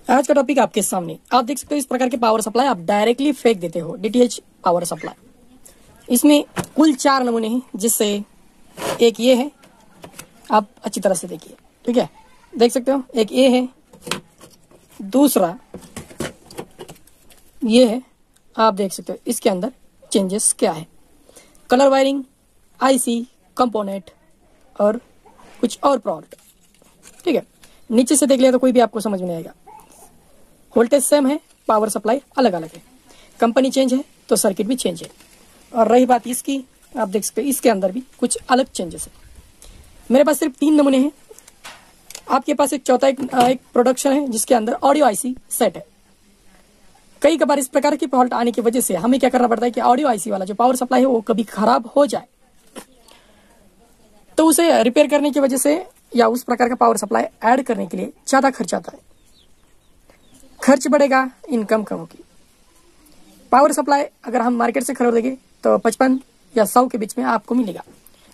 आज का टॉपिक आपके सामने आप देख सकते हो। इस प्रकार के पावर सप्लाई आप डायरेक्टली फेंक देते हो, डीटीएच पावर सप्लाई। इसमें कुल 4 नमूने हैं, जिससे एक ये है, आप अच्छी तरह से देखिए, ठीक है, देख सकते हो। एक ये है, दूसरा ये है, आप देख सकते हो। इसके अंदर चेंजेस क्या है, कलर वायरिंग, आईसी, कंपोनेंट और कुछ और प्रोडक्ट, ठीक है। नीचे से देख लिया तो कोई भी आपको समझ में नहीं आएगा। वोल्टेज सेम है, पावर सप्लाई अलग अलग है, कंपनी चेंज है तो सर्किट भी चेंज है। और रही बात इसकी, आप देख सकते हो इसके अंदर भी कुछ अलग चेंजेस है। मेरे पास सिर्फ 3 नमूने हैं, आपके पास एक चौथा एक प्रोडक्शन है जिसके अंदर ऑडियो आईसी सेट है। कई बार इस प्रकार की फॉल्ट आने की वजह से हमें क्या करना पड़ता है कि ऑडियो आईसी वाला जो पावर सप्लाई है वो कभी खराब हो जाए तो उसे रिपेयर करने की वजह से या उस प्रकार का पावर सप्लाई ऐड करने के लिए ज्यादा खर्च आता है। खर्च बढ़ेगा, इनकम कम होगी। पावर सप्लाई अगर हम मार्केट से खरीदेंगे तो 55 या 100 के बीच में आपको मिलेगा।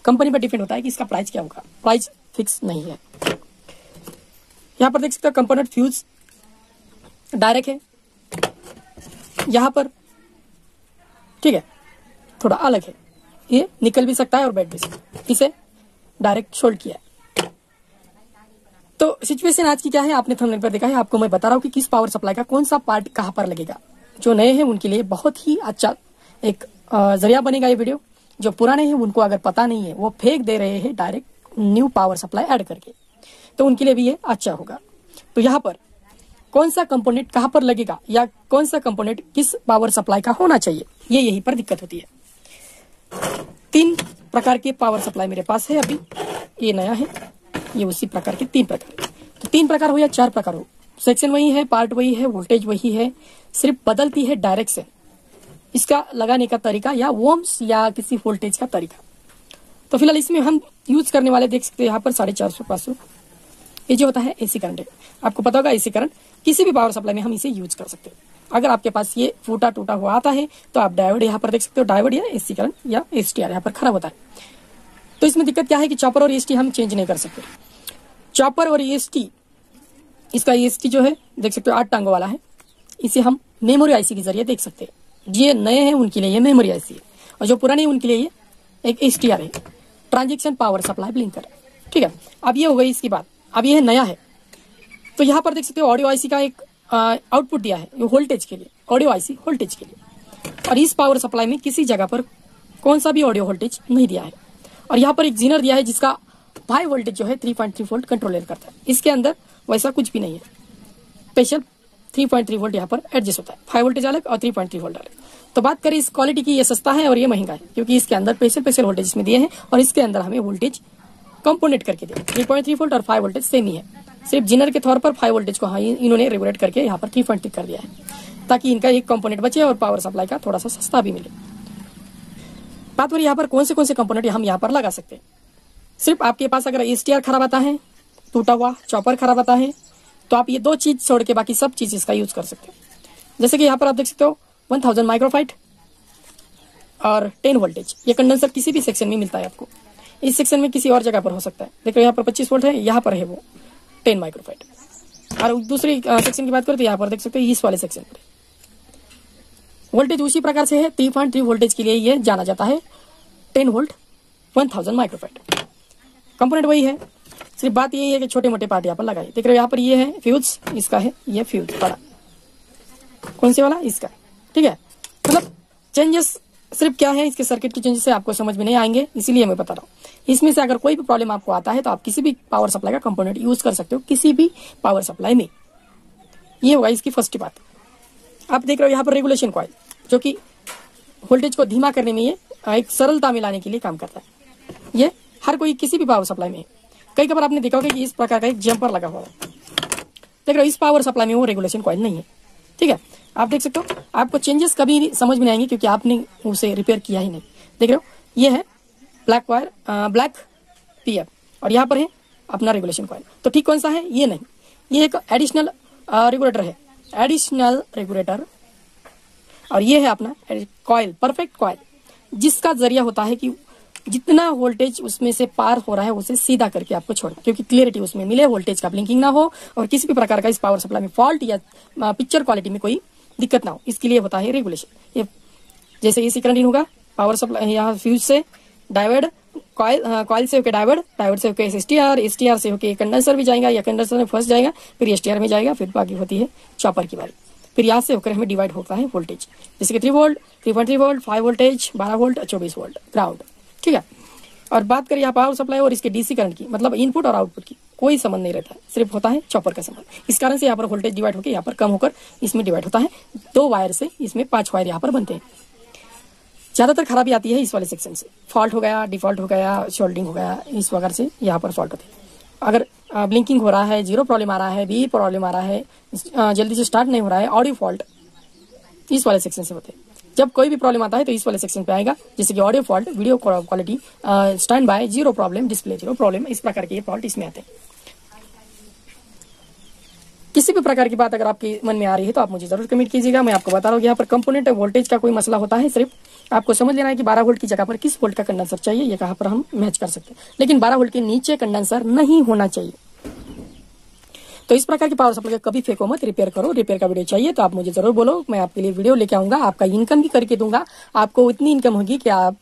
कंपनी पर डिपेंड होता है कि इसका प्राइस क्या होगा, प्राइस फिक्स नहीं है। यहाँ पर देख सकते हो कंपोनेंट फ्यूज डायरेक्ट है, यहाँ पर ठीक है थोड़ा अलग है, ये निकल भी सकता है और बैठ भी सकता है, इसे डायरेक्ट शोल्ड किया है। तो सिचुएशन आज की क्या है, आपने थंबनेल पर देखा है। आपको मैं बता रहा हूँ कि किस पावर सप्लाई का कौन सा पार्ट कहाँ पर लगेगा। जो नए हैं उनके लिए बहुत ही अच्छा एक जरिया बनेगा ये वीडियो। जो पुराने हैं उनको अगर पता नहीं है, वो फेंक दे रहे हैं direct new power supply add करके, तो उनके लिए भी ये अच्छा होगा। तो यहाँ पर कौन सा कंपोनेंट कहाँ पर लगेगा या कौन सा कंपोनेंट किस पावर सप्लाई का होना चाहिए, ये यहीं पर दिक्कत होती है। 3 प्रकार के पावर सप्लाई मेरे पास है अभी, ये नया है, ये उसी प्रकार के 3 प्रकार। तो 3 प्रकार हो या 4 प्रकार हो, सेक्शन वही है, पार्ट वही है, वोल्टेज वही है, सिर्फ बदलती है डायरेक्शन, इसका लगाने का तरीका या ओम्स या किसी वोल्टेज का तरीका। तो फिलहाल इसमें हम यूज करने वाले देख सकते हैं यहाँ पर 450-500 ये जो होता है एसी करंट है। आपको पता होगा एसी करंट किसी भी पावर सप्लाई में हम इसे यूज कर सकते हैं। अगर आपके पास ये फूटा टूटा हुआ आता है तो आप डायोड यहाँ पर देख सकते हो, डायोड या एसी करंट या एसटीआर यहाँ पर खराब होता है। तो इसमें दिक्कत क्या है कि चॉपर और ईएसटी हम चेंज नहीं कर सकते। चॉपर और ईएसटी, इसका ईएसटी जो है देख सकते हो 8 टांगों वाला है, इसे हम मेमोरी आईसी के जरिए देख सकते हैं। ये नए हैं उनके लिए ये मेमोरी आईसी है, और जो पुराने हैं उनके लिए ये एक एसटीआर है, ट्रांजेक्शन पावर सप्लाई ब्लिंकर, ठीक है। अब ये हो गई इसकी बात। अब ये नया है, तो यहाँ पर देख सकते हो ऑडियो आईसी का एक आउटपुट दिया है, ये वोल्टेज के लिए, ऑडियो आईसी वोल्टेज के लिए। और इस पावर सप्लाई में किसी जगह पर कौन सा भी ऑडियो वोल्टेज नहीं दिया है। और यहाँ पर एक जीनर दिया है जिसका 5 वोल्टेज जो है 3.3 वोल्ट कंट्रोलर करता है। इसके अंदर वैसा कुछ भी नहीं है, स्पेशल 3.3 वोल्ट यहाँ पर एडजस्ट होता है। 5 वोल्टेज अलग और 3.3 वोल्ट अलग। तो बात करें इस क्वालिटी की, ये सस्ता है और ये महंगा है, क्योंकि इसके अंदर स्पेशल वोल्टेज इसमें दिए हैं और इसके अंदर हमें वोल्टेज कंपोनेंट करके दिए। 3.3 वोल्ट और 5 वोल्टेज सेम ही है, सिर्फ जीनर के तौर पर 5 वोल्टेज को इन्होंने रेगुलेट करके यहाँ पर 3.3 कर दिया है, ताकि इनका एक कंपोनेंट बचे और पावर सप्लाई का थोड़ा सा सस्ता भी मिले। बात यहाँ पर कौन से कंपोनेंट हम यहाँ पर लगा सकते हैं। सिर्फ आपके पास अगर एसटीआर खराब आता है, टूटा हुआ चॉपर खराब आता है, तो आप ये 2 चीज छोड़ के बाकी सब चीज इसका यूज कर सकते हैं। जैसे कि यहाँ पर आप देख सकते हो 1000 माइक्रोफाइट और 10 वोल्टेज, ये कंडेंसर किसी भी सेक्शन में मिलता है आपको। इस सेक्शन में किसी और जगह पर हो सकता है, देखो यहाँ पर 25 वोल्ट है, यहाँ पर है वो 10 माइक्रोफाइट। और दूसरी सेक्शन की बात करें तो यहाँ पर देख सकते हो इस वाले सेक्शन पर वोल्टेज उसी प्रकार से है। 3.3 वोल्टेज के लिए ये जाना जाता है 10 वोल्ट 1000 माइक्रोफाइट। कंपोनेंट वही है, सिर्फ बात यही है कि छोटे मोटे पार्ट यहाँ पर लगाए। देख रहे हो यहाँ पर ये है फ्यूज, इसका है ये फ्यूज बड़ा, कौन से वाला, इसका, ठीक है। मतलब चेंजेस सिर्फ क्या है, इसके सर्किट के चेंजेस से आपको समझ में नहीं आएंगे, इसीलिए मैं बता रहा हूँ। इसमें से अगर कोई भी प्रॉब्लम आपको आता है तो आप किसी भी पावर सप्लाई का कंपोनेंट यूज कर सकते हो, किसी भी पावर सप्लाई में। ये होगा इसकी फर्स्ट बात। आप देख रहे हो यहाँ पर रेगुलेशन कॉइल, जो कि वोल्टेज को धीमा करने में ये एक सरलता में लाने के लिए काम करता है। ये हर कोई किसी भी पावर सप्लाई में, कई बार आपने देखा होगा कि इस प्रकार का एक जंपर लगा हुआ है। देख रहे हो इस पावर सप्लाई में वो रेगुलेशन कॉइल नहीं है, ठीक है। आप देख सकते हो, आपको चेंजेस कभी समझ में नहीं आएंगे क्योंकि आपने उसे रिपेयर किया ही नहीं। देख रहे हो ये है ब्लैक वायर, ब्लैक पीएफ, और यहाँ पर है अपना रेगुलेशन कॉइल। तो ठीक कौन सा है, ये नहीं, ये एक एडिशनल रेगुलेटर है, एडिशनल रेगुलेटर। और ये है अपना कॉइल, परफेक्ट कॉइल, जिसका जरिया होता है कि जितना वोल्टेज उसमें से पार हो रहा है उसे सीधा करके आपको छोड़ना, क्योंकि क्लियरिटी उसमें मिले, वोल्टेज का ब्लिंकिंग ना हो और किसी भी प्रकार का इस पावर सप्लाई में फॉल्ट या पिक्चर क्वालिटी में कोई दिक्कत ना हो। इसके लिए होता है रेगुलेशन। ये जैसे एसी करंट इन होगा पावर सप्लाई, यहाँ फ्यूज से डायोड, कॉइल से होकर डायोड, डायोड से होकर एसटीआर, एसटीआर से होकर कंडेंसर भी जाएगा या कंडेंसर में फंस जाएगा, फिर एसटीआर में जाएगा, फिर बाकी होती है चॉपर की बारी। फिर यहाँ से होकर हमें डिवाइड होता है वोल्टेज, जैसे कि 3 volt, 3.3 volt, 5 voltage, 12 volt, 24 volt ground. ठीक है। और बात करें यहाँ पावर सप्लाई और इसके डीसी करंट की, मतलब इनपुट और आउटपुट की कोई संबंध नहीं रहता है, सिर्फ होता है चॉपर का संबंध। इस कारण से यहाँ पर वोल्टेज डिवाइड होकर यहाँ पर कम होकर इसमें डिवाइड होता है। 2 वायर से इसमें 5 वायर यहाँ पर बनते हैं। ज्यादातर खराबी आती है इस वाले सेक्शन से, फॉल्ट हो गया, डिफॉल्ट हो गया, शोल्डिंग हो गया, इस वगैरह से यहाँ पर फॉल्ट होती है। अगर ब्लिंकिंग हो रहा है, जीरो प्रॉब्लम आ रहा है, बी प्रॉब्लम आ रहा है, जल्दी से स्टार्ट नहीं हो रहा है, ऑडियो फॉल्ट, इस वाले सेक्शन से होते हैं। जब कोई भी प्रॉब्लम आता है तो इस वाले सेक्शन पे आएगा, जैसे कि audio fault, video quality, stand by, zero problem, display zero problem, इस प्रकार के फॉल्ट इसमें आते हैं। किसी भी प्रकार की बात अगर आपके मन में आ रही है तो आप मुझे जरूर कमेंट कीजिएगा, मैं आपको बता रहा हूँ। यहाँ पर कंपोनेंट वोल्टेज का कोई मसला होता है, सिर्फ आपको समझ लेना है कि 12 वोल्ट की जगह पर किस वोल्ट का कंडेंसर चाहिए, ये कहाँ पर हम मैच कर सकते हैं। लेकिन 12 वोल्ट के नीचे कंडेंसर नहीं होना चाहिए। तो इस प्रकार की पावर सप्लाई कभी फेंको मत, रिपेयर करो। रिपेयर का वीडियो चाहिए तो आप मुझे जरूर बोलो, मैं आपके लिए वीडियो लेके आऊंगा, आपका इनकम भी करके दूंगा। आपको इतनी इनकम होगी कि आप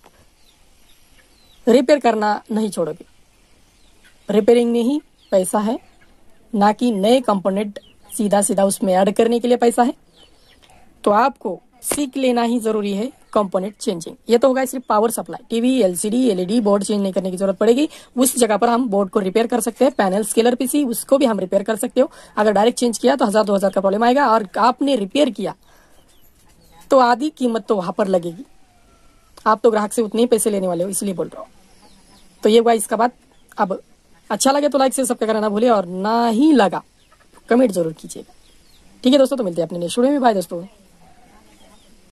रिपेयर करना नहीं छोड़ोगे। रिपेयरिंग में ही पैसा है, ना कि नए कंपोनेंट सीधा सीधा उसमें ऐड करने के लिए पैसा है। तो आपको सीख लेना ही जरूरी है कंपोनेंट चेंजिंग। ये तो होगा सिर्फ power supply, TV, LCD, LED board change नहीं करने की जरूरत पड़ेगी। उस जगह पर हम बोर्ड को रिपेयर कर सकते हैं। पैनल, स्केलर पीसी, उसको भी हम रिपेयर कर सकते हो। अगर डायरेक्ट चेंज किया तो 1000-2000 का प्रॉब्लम आएगा, और आपने रिपेयर किया तो आधी कीमत तो वहां पर लगेगी। आप तो ग्राहक से उतने ही पैसे लेने वाले हो, इसलिए बोल रहा हूँ। तो ये हुआ इसका बात। अब अच्छा लगे तो लाइक से सबका करना भूलिए, और ना ही लगा कमेंट जरूर कीजिएगा। ठीक है दोस्तों, तो मिलते हैं अपने नेक्स्ट वीडियो में। बाय दोस्तों।